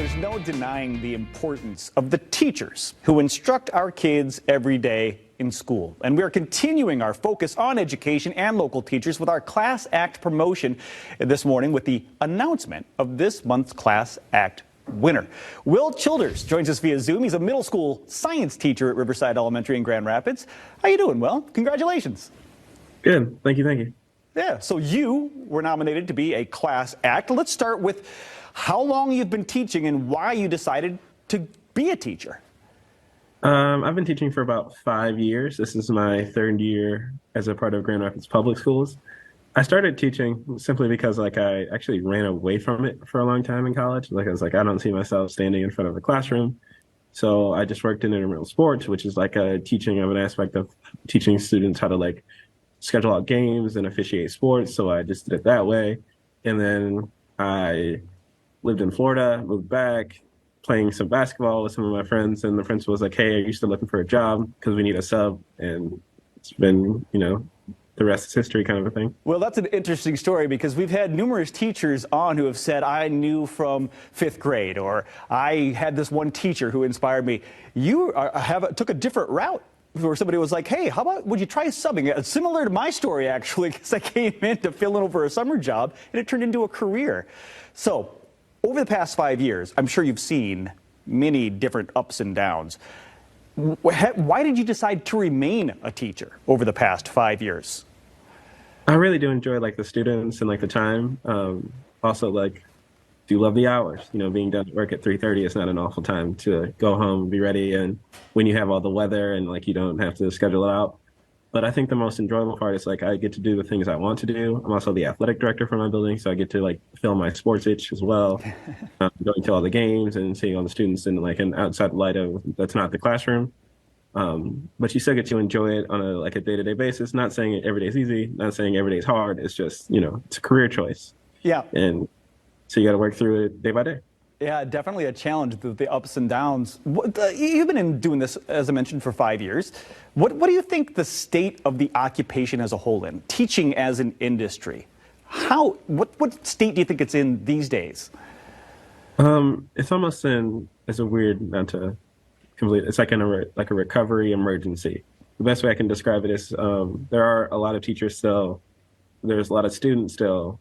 there's no denying the importance of the teachers who instruct our kids every day in school. And we are continuing our focus on education and local teachers with our Class Act promotion this morning with the announcement of this month's Class Act winner. Will Childers joins us via Zoom. He's a middle school science teacher at Riverside Elementary in Grand Rapids. How you doing, Will? Congratulations. Good. Thank you. Thank you. Yeah, so you were nominated to be a Class Act. Let's start with how long you've been teaching and why you decided to be a teacher. I've been teaching for about 5 years. This is my third year as a part of Grand Rapids Public Schools. I started teaching simply because I actually ran away from it for a long time in college. I was like, I don't see myself standing in front of a classroom. So I just worked in intramural sports, which is like a teaching of an aspect of teaching students how to schedule out games and officiate sports. So I just did it that way. And then I lived in Florida, moved back, playing some basketball with some of my friends. And the principal was like, hey, are you still looking for a job? Because we need a sub. And it's been, the rest is history kind of a thing. Well, that's an interesting story because we've had numerous teachers on who have said, I knew from fifth grade, or I had this one teacher who inspired me. You took a different route. Where somebody was like, hey, how about, would you try subbing? Similar to my story, actually, because I came in to fill in over a summer job, and it turned into a career. So over the past 5 years, I'm sure you've seen many different ups and downs. Why did you decide to remain a teacher over the past 5 years? I really do enjoy the students and the time. Also do love the hours. Being done at work at 3:30 is not an awful time to go home, be ready, and when you have all the weather and you don't have to schedule it out. But I think the most enjoyable part is I get to do the things I want to do. I'm also the athletic director for my building, so I get to fill my sports itch as well, going to all the games and seeing all the students in an outside light of that's not the classroom. But you still get to enjoy it on a day-to-day basis. Not saying every day is easy, not saying every day is hard. It's just it's a career choice. Yeah. And so you got to work through it day by day. Yeah, definitely a challenge, the ups and downs. You've been doing this, as I mentioned, for 5 years. What do you think the state of the occupation as a whole in, teaching as an industry? What state do you think it's in these days? It's almost it's a weird, not to complete, it's like a recovery emergency. The best way I can describe it is there are a lot of teachers still, there's a lot of students still,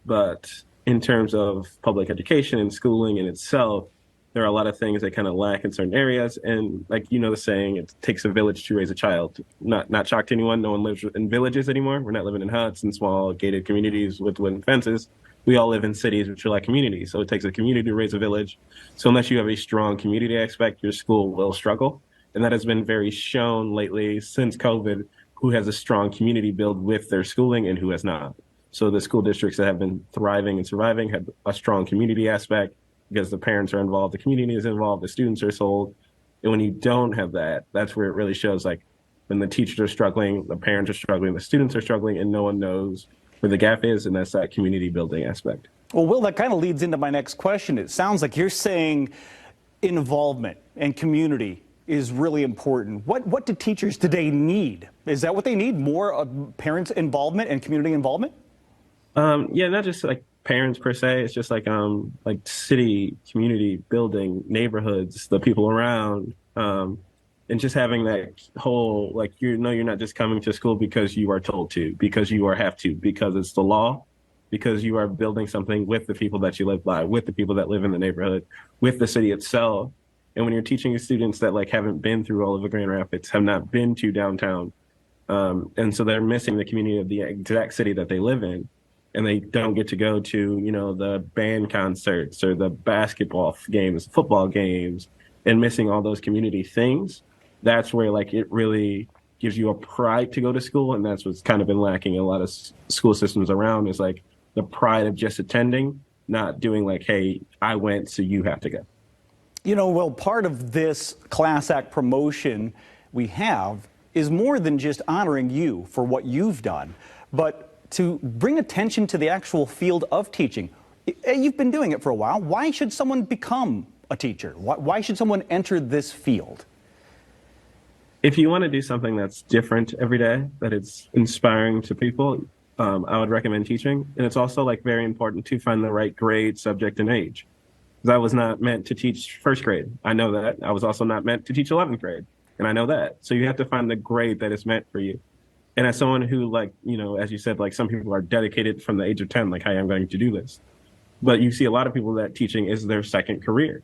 but in terms of public education and schooling in itself, there are a lot of things that kind of lack in certain areas. And the saying, it takes a village to raise a child. Not shock to anyone. No one lives in villages anymore. We're not living in huts and small gated communities with wooden fences. We all live in cities, which are like communities. So it takes a community to raise a village. So unless you have a strong community aspect, your school will struggle. And that has been very shown lately since COVID, who has a strong community build with their schooling and who has not. So the school districts that have been thriving and surviving had a strong community aspect because the parents are involved, the community is involved, the students are sold. And when you don't have that, that's where it really shows when the teachers are struggling, the parents are struggling, the students are struggling, and no one knows where the gap is, and that's that community building aspect. Well, Will, that kind of leads into my next question. It sounds like you're saying involvement and community is really important. What do teachers today need? Is that what they need? More parents' involvement and community involvement? Yeah, not just parents per se. It's just city, community building, neighborhoods, the people around, and just having that whole you're not just coming to school because you are told to, because you have to, because it's the law, because you are building something with the people that you live by, with the people that live in the neighborhood, with the city itself. And when you're teaching students that haven't been through all of the Grand Rapids, have not been to downtown, and so they're missing the community of the exact city that they live in. And they don't get to go to, the band concerts or the basketball games, football games, and missing all those community things. That's where it really gives you a pride to go to school. And that's what's kind of been lacking in a lot of school systems around is the pride of just attending, not doing hey, I went, so you have to go. Well, part of this Class Act promotion we have is more than just honoring you for what you've done, but to bring attention to the actual field of teaching. You've been doing it for a while. Why should someone become a teacher? Why should someone enter this field? If you want to do something that's different every day, that it's inspiring to people, I would recommend teaching. And it's also very important to find the right grade, subject, and age. because I was not meant to teach first grade. I know that. I was also not meant to teach 11th grade, and I know that. So you have to find the grade that is meant for you. And as someone who, like, as you said, like some people are dedicated from the age of 10, like, hey, I'm going to do this. But you see a lot of people that teaching is their second career.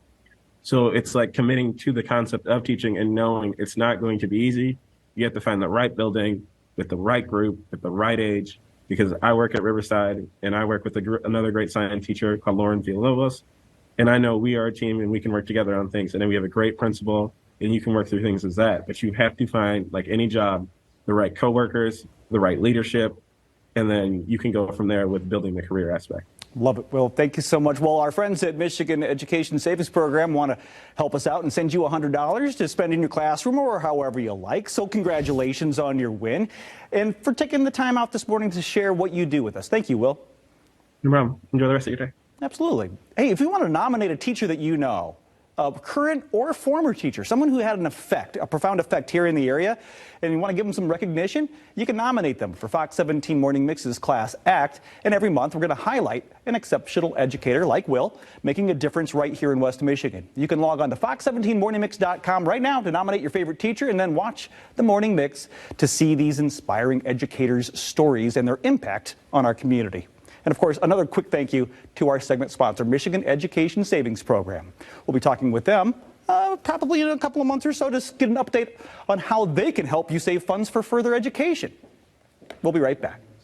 So it's like committing to the concept of teaching and knowing it's not going to be easy. You have to find the right building with the right group, at the right age, because I work at Riverside and I work with another great science teacher called Lauren Villalobos. And I know we are a team and we can work together on things. And then we have a great principal and you can work through things as that. But you have to find, like any job, the right coworkers, the right leadership, and then you can go from there with building the career aspect. Love it. Well, thank you so much. Well, our friends at Michigan Education Savings Program want to help us out and send you $100 to spend in your classroom or however you like. So congratulations on your win and for taking the time out this morning to share what you do with us. Thank you, Will. No problem. Enjoy the rest of your day. Absolutely. Hey, if you want to nominate a teacher that you know, a current or former teacher, someone who had an effect, a profound effect here in the area, and you want to give them some recognition, you can nominate them for Fox 17 Morning Mix's Class Act. And every month, we're going to highlight an exceptional educator like Will, making a difference right here in West Michigan. You can log on to fox17morningmix.com right now to nominate your favorite teacher and then watch the Morning Mix to see these inspiring educators' stories and their impact on our community. And of course, another quick thank you to our segment sponsor, Michigan Education Savings Program. We'll be talking with them probably in a couple of months or so to get an update on how they can help you save funds for further education. We'll be right back.